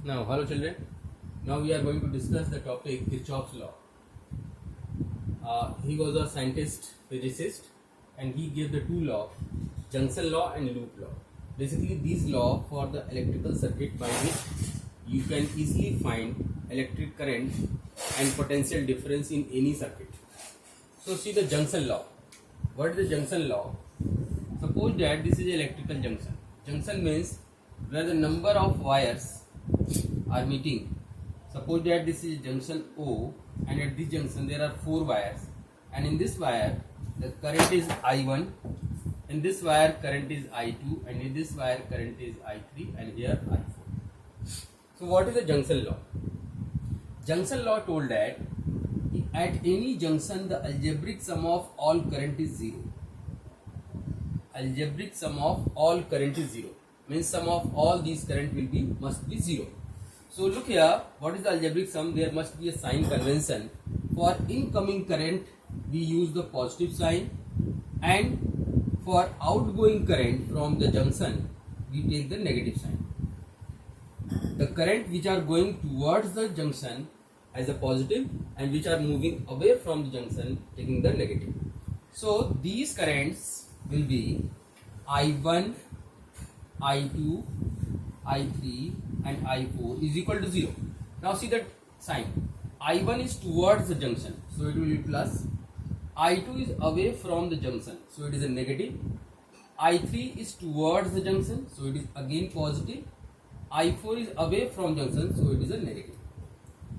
Now, hello children. Now we are going to discuss the topic Kirchhoff's law. He was a scientist, physicist, and he gave the two laws, junction law and loop law. Basically, these law for the electrical circuit by which you can easily find electric current and potential difference in any circuit. So, see the junction law. What is the junction law? Suppose that this is electrical junction. Junction means where the number of wires are meeting. Suppose that this is junction O, and at this junction there are 4 wires, and in this wire the current is I1, in this wire current is I2, and in this wire current is I3, and here I4. So what is the junction law? Junction law told that at any junction the algebraic sum of all current is 0. Algebraic sum of all current is 0 means sum of all these current must be 0. So look here, what is the algebraic sum? There must be a sign convention. For incoming current we use the positive sign, and for outgoing current from the junction we take the negative sign. The current which are going towards the junction as a positive, and which are moving away from the junction taking the negative. So these currents will be I1, I2, I3 and I4 is equal to 0. Now see that sign. I1 is towards the junction, so it will be plus. I2 is away from the junction, so it is a negative. I3 is towards the junction, so it is again positive. I4 is away from junction, so it is a negative.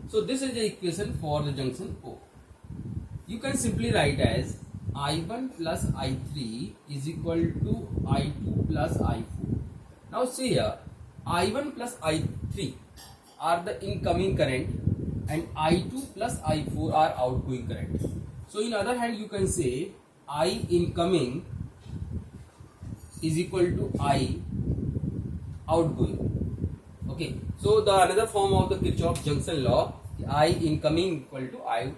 So this is the equation for the junction O. You can simply write as I1 plus I3 is equal to I2 plus I4. Now see here, I1 plus I3 are the incoming current, and I2 plus I4 are outgoing current. So in other hand you can say I incoming is equal to I outgoing. Okay, so the another form of the Kirchhoff junction law, I incoming equal to I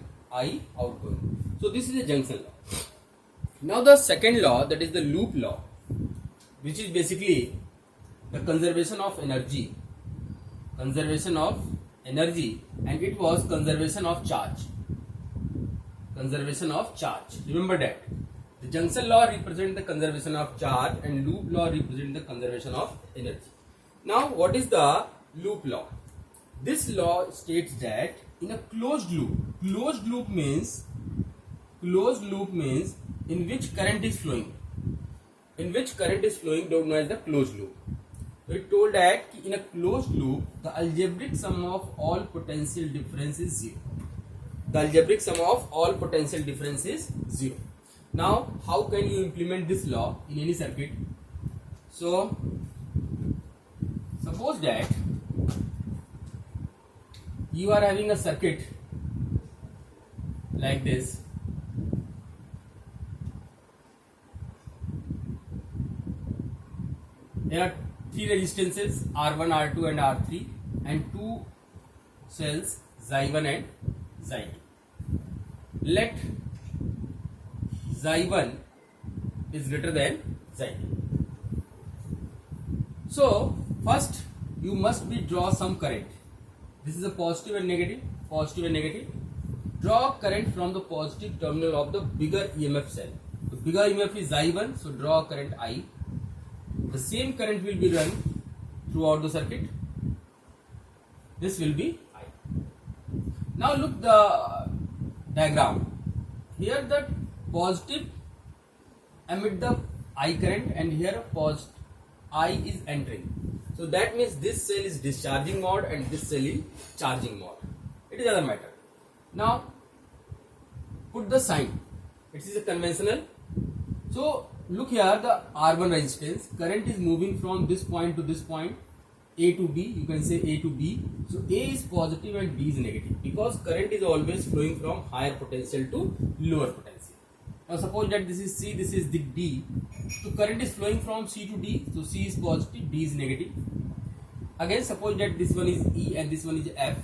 outgoing. So this is the junction law. Now the second law, that is the loop law, which is basically the conservation of energy, and it was conservation of charge. Remember that the junction law represents the conservation of charge and loop law represents the conservation of energy. Now what is the loop law? This law states that in a closed loop means in which current is flowing. Don't know as the closed loop. So it told that in a closed loop the algebraic sum of all potential difference is 0. Now how can you implement this law in any circuit? So suppose that you are having a circuit like this. There are 3 resistances R1, R2 and R3, and 2 cells Xi1 and Xi2. Let Xi1 is greater than Xi2. So first you must draw some current. This is a positive and negative. Draw current from the positive terminal of the bigger EMF cell. The bigger EMF is Xi1, so draw current I. The same current will be run throughout the circuit. This will be I. Now look the diagram. Here the positive emit the I current, and here I is entering. So that means this cell is discharging mode and this cell is charging mode. It is other matter. Now put the sign. It is a conventional. So look here, the R1 resistance, current is moving from this point to this point, A to B, you can say A to B. So A is positive and B is negative, because current is always flowing from higher potential to lower potential. Now suppose that this is C, this is the D. So current is flowing from C to D, so C is positive, D is negative. Again suppose that this one is E and this one is F.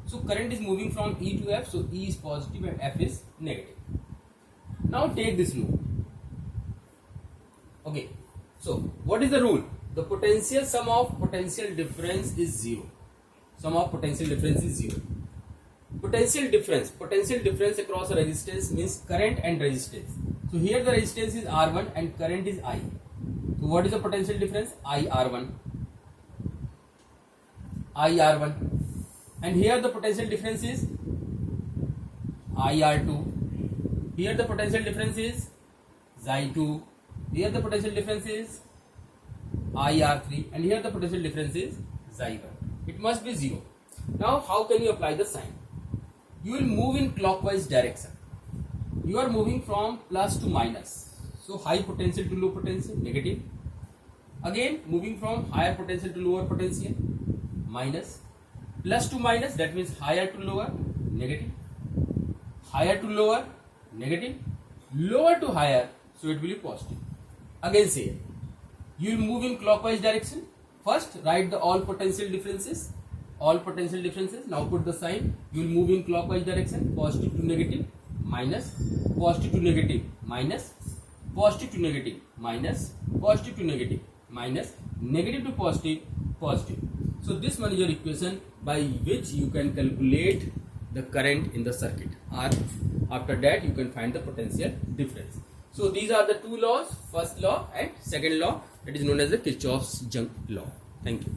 So current is moving from E to F, so E is positive and F is negative. Now take this loop. Okay, so what is the rule? The potential sum of potential difference is 0. sum of potential difference is 0. Potential difference across a resistance means current and resistance. So here the resistance is R1 and current is I. So what is the potential difference? IR1. And here the potential difference is IR2. Here the potential difference is Xi2. Here the potential difference is IR3, and here the potential difference is Xi1. It must be 0. Now how can you apply the sign? You will move in clockwise direction. You are moving from plus to minus. So high potential to low potential, negative. Again moving from higher potential to lower potential, minus. Plus to minus, that means higher to lower, negative. Higher to lower, negative. Lower to higher, so it will be positive. Again say, you will move in clockwise direction. First write the all potential differences. Now put the sign. You will move in clockwise direction, positive to negative, minus, positive to negative, minus, positive to negative, minus, positive to negative, minus, negative to positive, positive. So this one is your equation by which you can calculate the current in the circuit, or after that you can find the potential difference. So these are the two laws, first law and second law, that is known as the Kirchhoff's jump law. Thank you.